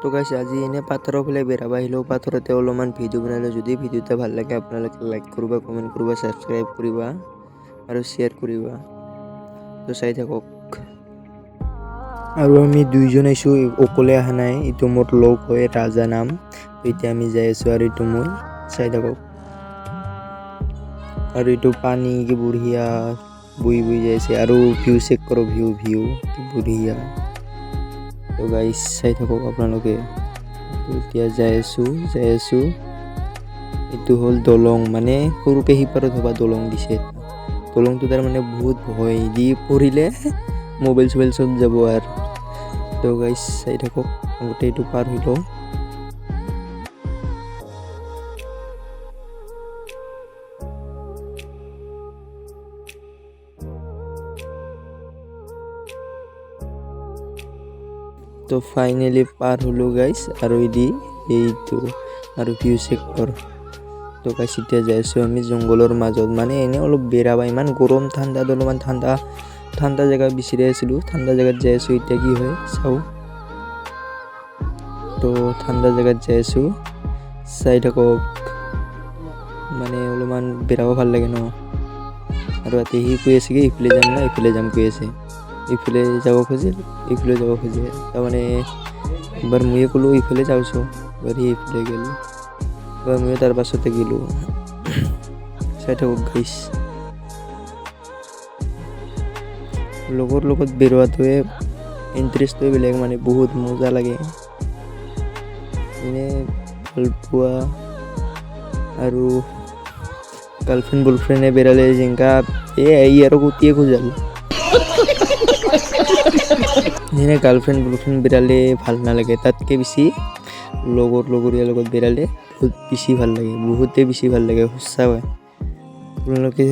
তো গাইছ আজি এনে পাথৰৰ ফালে বেৰাব আহিলেও পাথৰতে অলপমান ভিডিঅ' বনালোঁ। যদি ভিডিঅ'টা ভাল লাগে আপোনালোকে লাইক কৰিবা, কমেণ্ট কৰিবা, ছাবস্ক্ৰাইব কৰিবা আৰু শ্বেয়াৰ কৰিবা। তো চাই থাকক। আৰু আমি দুইজন আহিছোঁ, অকলে অহা নাই। এইটো মোৰ লগ হয়, ৰাজা নাম। এতিয়া আমি যাই আছোঁ আৰু এইটো মই চাই থাকক। আৰু এইটো পানী কি বঢ়িয়া বৈ বৈ যাই আছে। আৰু ভিউ চেক কৰোঁ, ভিউ কি বঢ়িয়া। তো গাইছ চাই থাকক আপোনালোকে। এতিয়া যাই আছোঁ। এইটো হ'ল দলং, মানে সৰুকৈ সিপাৰত হ'বা দলং দিছে। দলংটো তাৰ মানে বহুত ভয় দি পৰিলে মোবাইল চোবাইল চব যাব আৰু। তো গাইছ চাই থাকক, আগতে এইটো পাৰ হৈ লওঁ। তো ফাইনেলি পাৰ হ'লোঁ গাইছ। আৰু এইটো আৰু ভিউ চেক কৰ। তো গাইছ এতিয়া যাই আছোঁ আমি জংঘলৰ মাজত, মানে এনেই অলপ বেৰাবা। ইমান গৰম ঠাণ্ডাত অলপমান ঠাণ্ডা জেগা বিচাৰি আছিলোঁ। ঠাণ্ডা জেগাত যাই আছোঁ, এতিয়া কি হয় চাওঁ। তো ঠাণ্ডা জেগাত যাই আছোঁ, চাই থাকক। মানে অলপমান বেৰাব ভাল লাগে ন। আৰু ৰাতি সি কৈ আছে কি ইফালে যাম না ইফালে যাম কৈ আছে। ইফালে যাব খোজে, ইফালে যাব খোজে। তাৰমানে এবাৰ ময়ে ক'লোঁ ইফালে যাওঁছোঁ, এবাৰ সি ইফালে গ'ল, এবাৰ ময়ে তাৰ পাছতে গ'লোঁ। চাই থাকক গাইছ। লগৰ লগত বেৰোৱাটোৱে ইণ্টাৰেষ্টটোৱে বেলেগ, মানে বহুত মজা লাগে। এনে ভাল পোৱা আৰু গাৰ্লফ্ৰেণ্ড বয়ফ্ৰেণ্ডে বেৰালে যেনেকা এই আৰু গোটেই খোজাল। যেনে গাৰ্লফ্ৰেণ্ড বয়ফ্ৰেণ্ড বেৰালে ভাল নালাগে, তাতকৈ বেছি লগৰীয়াৰ লগত বেৰালে বহুত বেছি ভাল লাগে, বহুতেই বেছি ভাল লাগে। সঁচাকৈ আপোনালোকে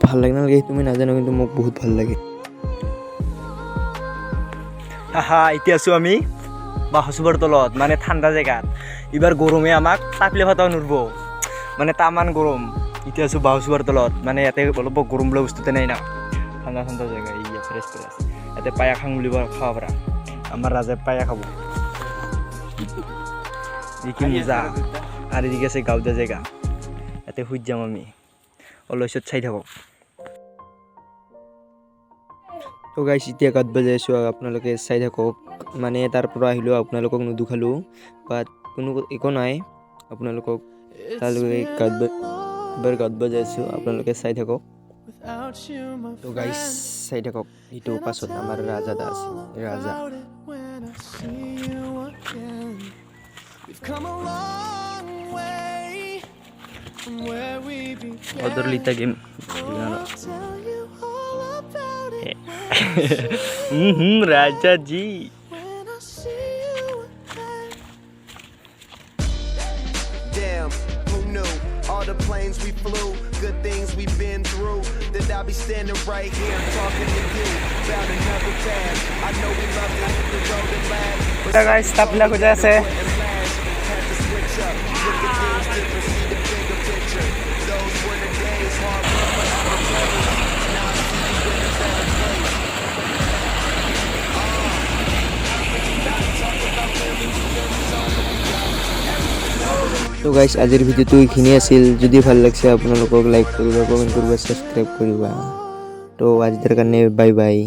ভাল লাগে নালাগে সেইটো মই নাজানো, কিন্তু মোক বহুত ভাল লাগে। এতিয়া আছোঁ আমি বাঁহচুবৰ তলত, মানে ঠাণ্ডা জেগাত। এইবাৰ গৰমে আমাক চাপলে ফাটাও নোৱাৰিব, মানে তামান গৰম। এতিয়া আছোঁ বাঁহচুবৰ তলত, মানে ইয়াতে অলপ গৰম বোলা বস্তুতে নাই না। ঠাণ্ডা জেগা, ফ্ৰেছ ইয়াতে পায়া খাং বুলি খাব পাৰা। আমাৰ ৰাজাই পায়া খাব, কি মজা। আৰু এদিকে আছে গাঁৱলীয়া জেগা, ইয়াতে শুই যাম আমি। অলৈছত চাই থাকক। তো গাইছ এতিয়া গাত বজাই আছোঁ, আপোনালোকে চাই থাকক। মানে তাৰ পৰা আহিলোঁ, আপোনালোকক নুদুখালোঁ, বাট কোনো একো নাই। আপোনালোকক তালৈকে এবাৰ গাত বজাই আছোঁ, আপোনালোকে চাই থাকক। তো গাইছ চাই থাকক। এইটো পাছত আমাৰ ৰাজা দা আছে, ৰাজা। অদরলিতা গেম রাজা G. Damn, who knew? All the planes we flew, good things we've been through. That I'll be standing right here talking to you about another path. I know we love to hit the road and laugh. So guys, stop lang ko dyan sa তো গাইছ আজিৰ ভিডিঅ'টো এইখিনি আছিল। যদি ভাল লাগিছে আপোনালোকক লাইক কৰিবা, কমেণ্ট কৰিবা, ছাবস্ক্ৰাইব কৰিবা। তো আজিৰ কাৰণে বাই বাই।